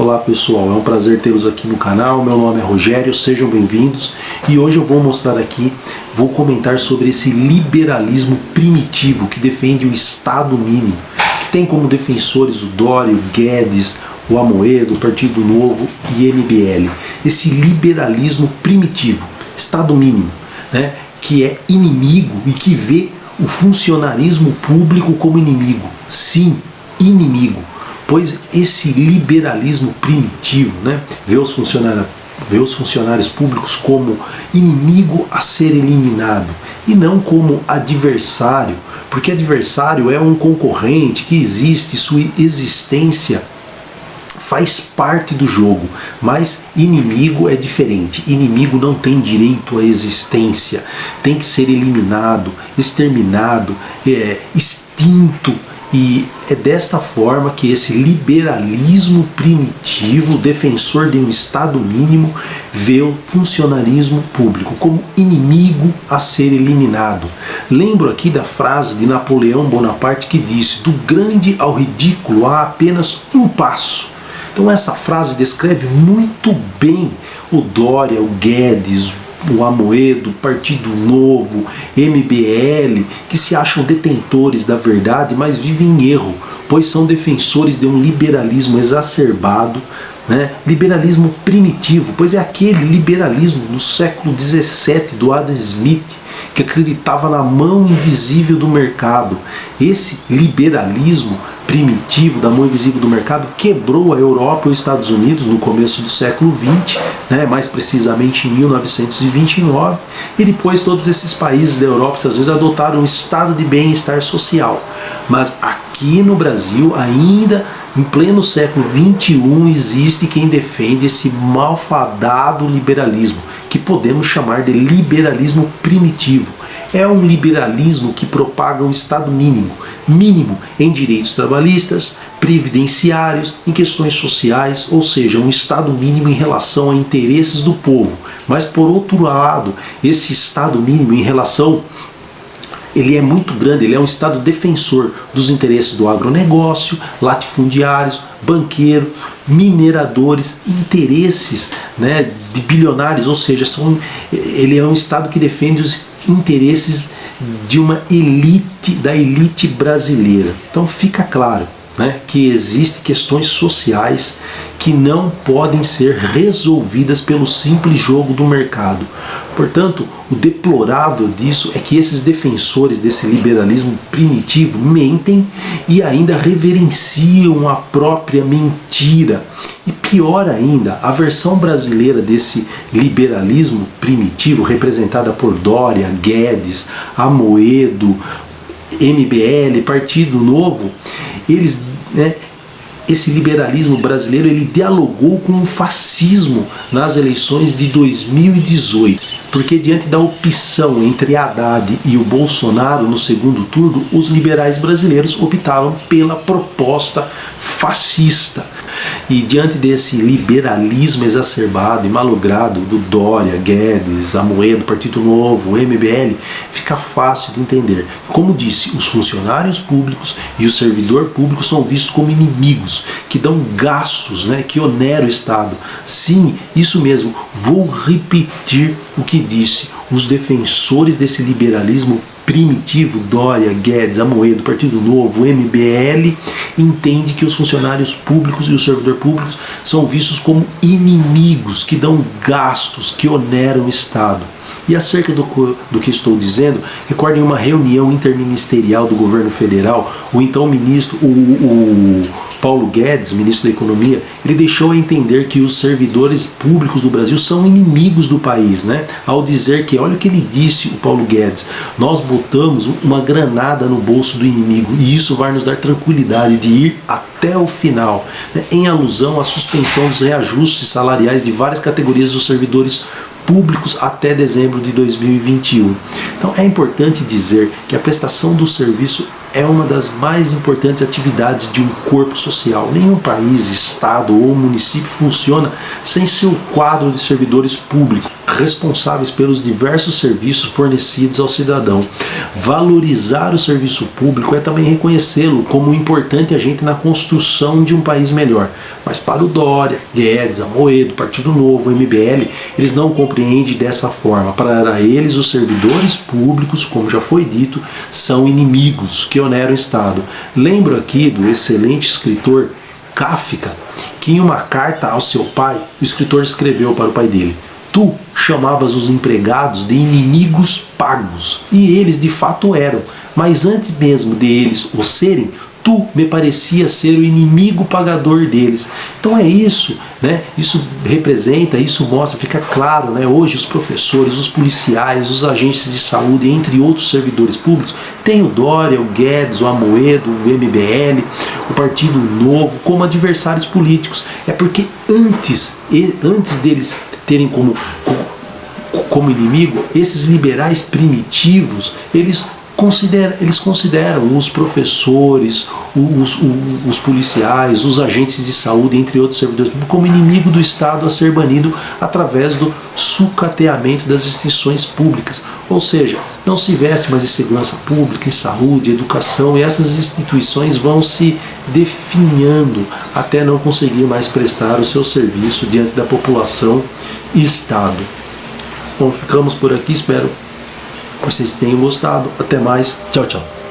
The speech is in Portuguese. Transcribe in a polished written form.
Olá pessoal, é um prazer tê-los aqui no canal, meu nome é Rogério, sejam bem-vindos e hoje eu vou mostrar aqui, vou comentar sobre esse liberalismo primitivo que defende o Estado mínimo, que tem como defensores o Dória, o Guedes, o Amoedo, o Partido Novo e MBL. Esse liberalismo primitivo, Estado mínimo, né, que é inimigo e que vê o funcionarismo público como inimigo. Sim, inimigo. Pois esse liberalismo primitivo, né, vê os funcionários públicos como inimigo a ser eliminado e não como adversário, porque adversário é um concorrente que existe, sua existência faz parte do jogo, mas inimigo é diferente. Inimigo não tem direito à existência, tem que ser eliminado, exterminado, extinto. E é desta forma que esse liberalismo primitivo, defensor de um Estado mínimo, vê o funcionarismo público como inimigo a ser eliminado. Lembro aqui da frase de Napoleão Bonaparte que disse: do grande ao ridículo há apenas um passo. Então essa frase descreve muito bem o Dória, o Guedes, o Amoedo, Partido Novo, MBL, que se acham detentores da verdade, mas vivem em erro, pois são defensores de um liberalismo exacerbado, né? Liberalismo primitivo, pois é aquele liberalismo do século XVII do Adam Smith, que acreditava na mão invisível do mercado. Esse liberalismo primitivo da mão invisível do mercado quebrou a Europa e os Estados Unidos no começo do século XX, né, mais precisamente em 1929, e depois todos esses países da Europa e Estados Unidos adotaram um estado de bem-estar social. Mas aqui no Brasil, ainda em pleno século XXI, existe quem defende esse malfadado liberalismo, que podemos chamar de liberalismo primitivo. É um liberalismo que propaga um Estado mínimo em direitos trabalhistas, previdenciários, em questões sociais, ou seja, um Estado mínimo em relação a interesses do povo. Mas por outro lado, esse Estado mínimo em relação, ele é muito grande, ele é um Estado defensor dos interesses do agronegócio, latifundiários, banqueiros, mineradores, interesses, né, de bilionários, ou seja, ele é um Estado que defende os interesses de uma elite, da elite brasileira. Então fica claro, né, que existem questões sociais que não podem ser resolvidas pelo simples jogo do mercado. Portanto, o deplorável disso é que esses defensores desse liberalismo primitivo mentem e ainda reverenciam a própria mentira. E pior ainda, a versão brasileira desse liberalismo primitivo, representada por Dória, Guedes, Amoedo, MBL, Partido Novo, eles, né, esse liberalismo brasileiro, ele dialogou com o fascismo nas eleições de 2018, porque diante da opção entre Haddad e o Bolsonaro no segundo turno, os liberais brasileiros optaram pela proposta fascista. E diante desse liberalismo exacerbado e malogrado do Dória, Guedes, Amoedo, Partido Novo, MBL, fica fácil de entender. Como disse, os funcionários públicos e o servidor público são vistos como inimigos, que dão gastos, né, que oneram o Estado. Sim, isso mesmo, vou repetir o que disse. Os defensores desse liberalismo primitivo, Dória, Guedes, Amoedo, Partido Novo, MBL, entende que os funcionários públicos e os servidores públicos são vistos como inimigos, que dão gastos, que oneram o Estado. E acerca do que estou dizendo, recordem uma reunião interministerial do governo federal, o então ministro, o Paulo Guedes, ministro da Economia, ele deixou a entender que os servidores públicos do Brasil são inimigos do país, né? Ao dizer que, olha o que ele disse, o Paulo Guedes, nós botamos uma granada no bolso do inimigo e isso vai nos dar tranquilidade de ir até o final, né? Em alusão à suspensão dos reajustes salariais de várias categorias dos servidores públicos até dezembro de 2021. Então é importante dizer que a prestação do serviço é uma das mais importantes atividades de um corpo social. Nenhum país, estado ou município funciona sem seu quadro de servidores públicos, responsáveis pelos diversos serviços fornecidos ao cidadão. Valorizar o serviço público é também reconhecê-lo como um importante agente na construção de um país melhor. Mas para o Dória, Guedes, Amoedo, Partido Novo, MBL, eles não compreendem dessa forma. Para eles, os servidores públicos, como já foi dito, são inimigos que oneram o Estado. Lembro aqui do excelente escritor Kafka, que em uma carta ao seu pai, o escritor escreveu para o pai dele: tu chamavas os empregados de inimigos pagos, e eles de fato eram, mas antes mesmo de eles o serem, tu me parecia ser o inimigo pagador deles. Então é isso, né? Isso representa, isso mostra, fica claro, né? Hoje os professores, os policiais, os agentes de saúde, entre outros servidores públicos, tem o Dória, o Guedes, o Amoedo, o MBL, o Partido Novo como adversários políticos. É porque antes deles terem como inimigo, esses liberais primitivos, eles consideram os professores, os policiais, os agentes de saúde, entre outros servidores públicos, como inimigo do Estado a ser banido através do sucateamento das instituições públicas. Ou seja, não se investe mais em segurança pública, em saúde, educação, e essas instituições vão se definhando até não conseguir mais prestar o seu serviço diante da população e Estado. Bom, ficamos por aqui, espero que vocês tenham gostado. Até mais. Tchau, tchau.